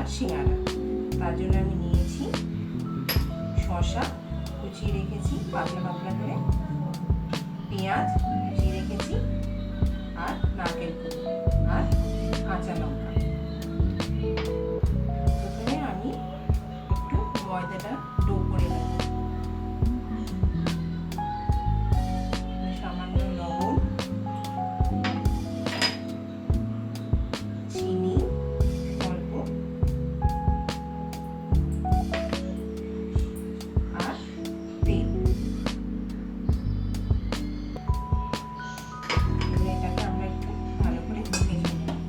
শশার সিঙ্গারা। তার জন্য আমি নিয়েছি শশা কুচিয়ে রেখেছি পাতলা পাতলা করে, পেঁয়াজ কুচিয়ে রেখেছি, আর নারকেল কুচি আর কাঁচা লঙ্কা। প্রথমে আমি একটু ময়দাটা ডো করে নেব। সামান্য লবণ, চিনি অল্প, আর তেল। এটাকে আমরা একটু ভালো করে মেখে নেব।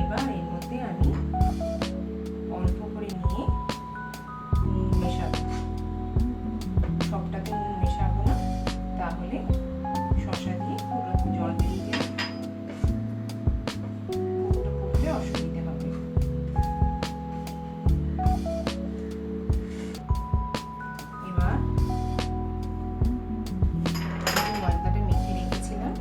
এবার এর মধ্যে আমি অল্প করে নিয়ে নুন মেশাবো। সবটাতে নুন মেশাবো না, তাহলে শসা দিয়ে পুরো জল বেরিয়ে গেলে পুরোটা অসুবিধে হবে। এবার ময়দাটা মেখে রেখেছিলাম,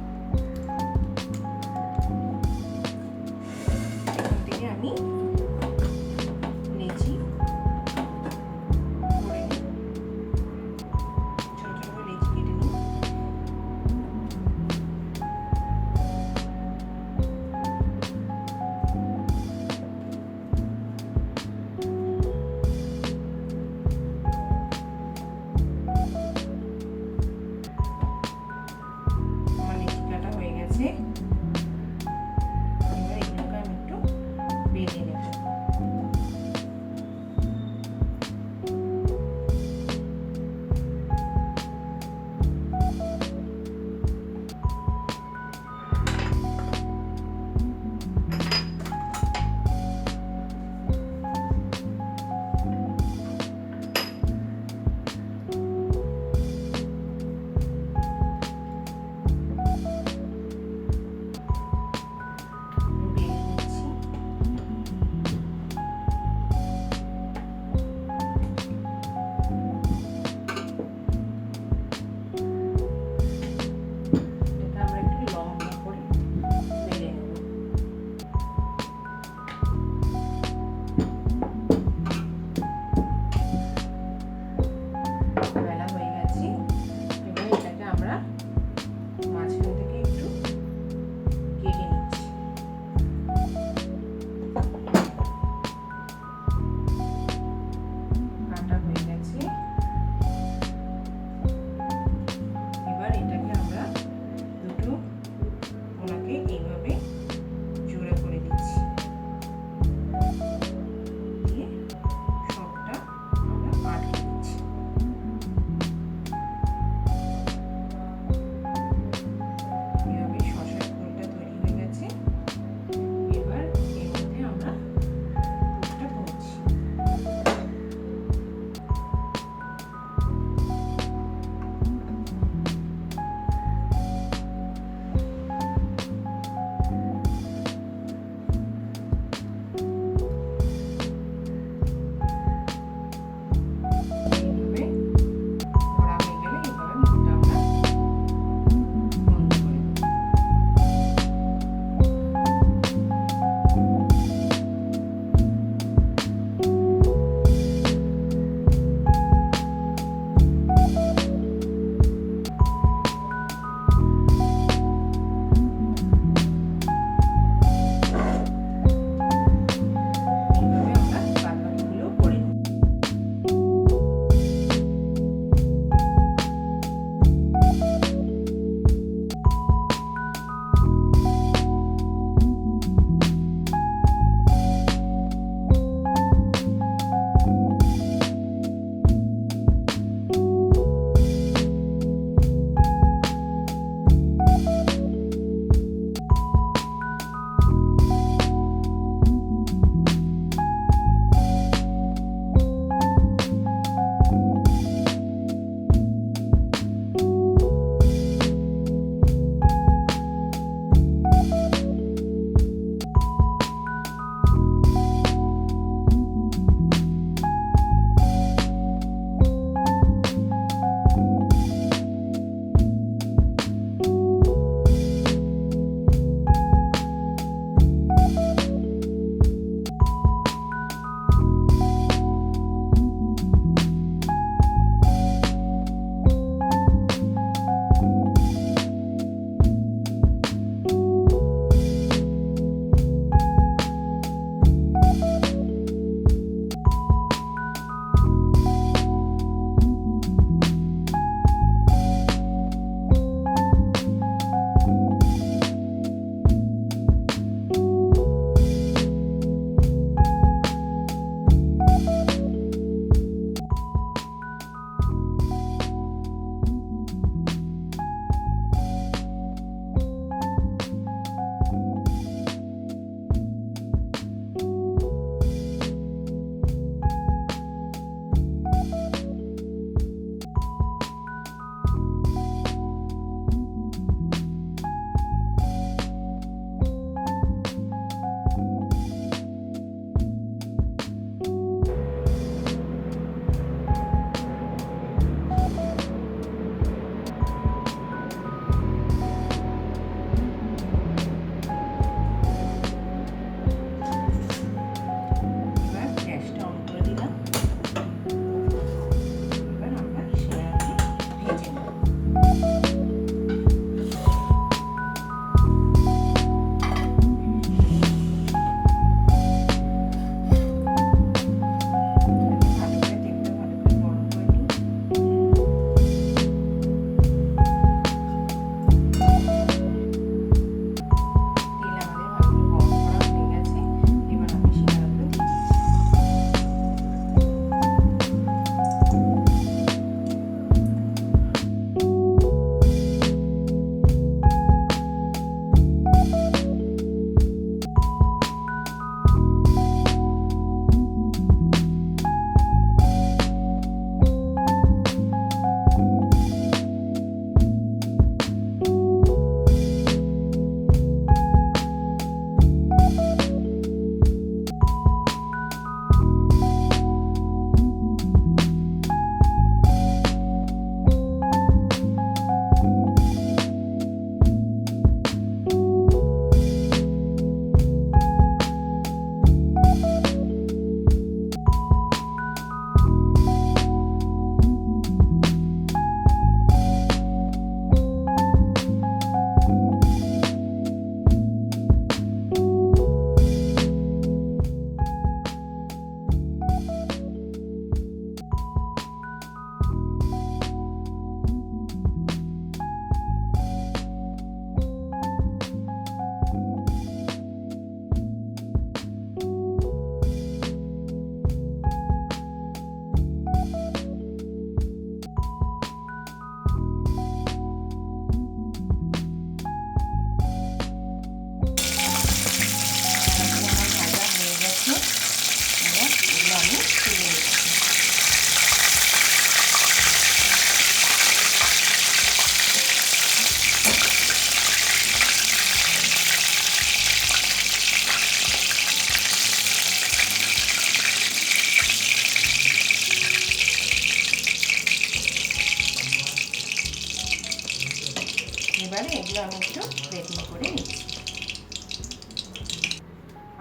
এবারে এগুলো আমি একটু প্লেটিং করে নিচ্ছি।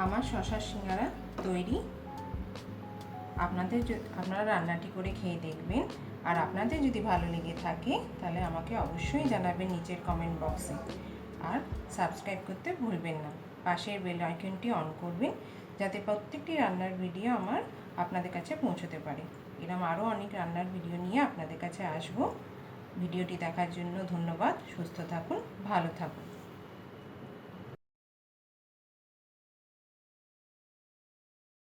আমার শশার সিঙ্গারা তৈরি। আপনারা রান্নাটি করে খেয়ে দেখবেন। আর আপনাদের যদি ভালো লেগে থাকে তাহলে আমাকে অবশ্যই জানাবেন নিচের কমেন্ট বক্সে। আর সাবস্ক্রাইব করতে ভুলবেন না। পাশের বেল আইকনটি অন করবেন যাতে প্রত্যেকটি রান্নার ভিডিও আপনাদের কাছে পৌঁছতে পারে। এরকম আরও অনেক রান্নার ভিডিও নিয়ে আপনাদের কাছে আসবো। ভিডিওটি দেখার জন্য ধন্যবাদ। সুস্থ থাকুন, ভালো থাকুন।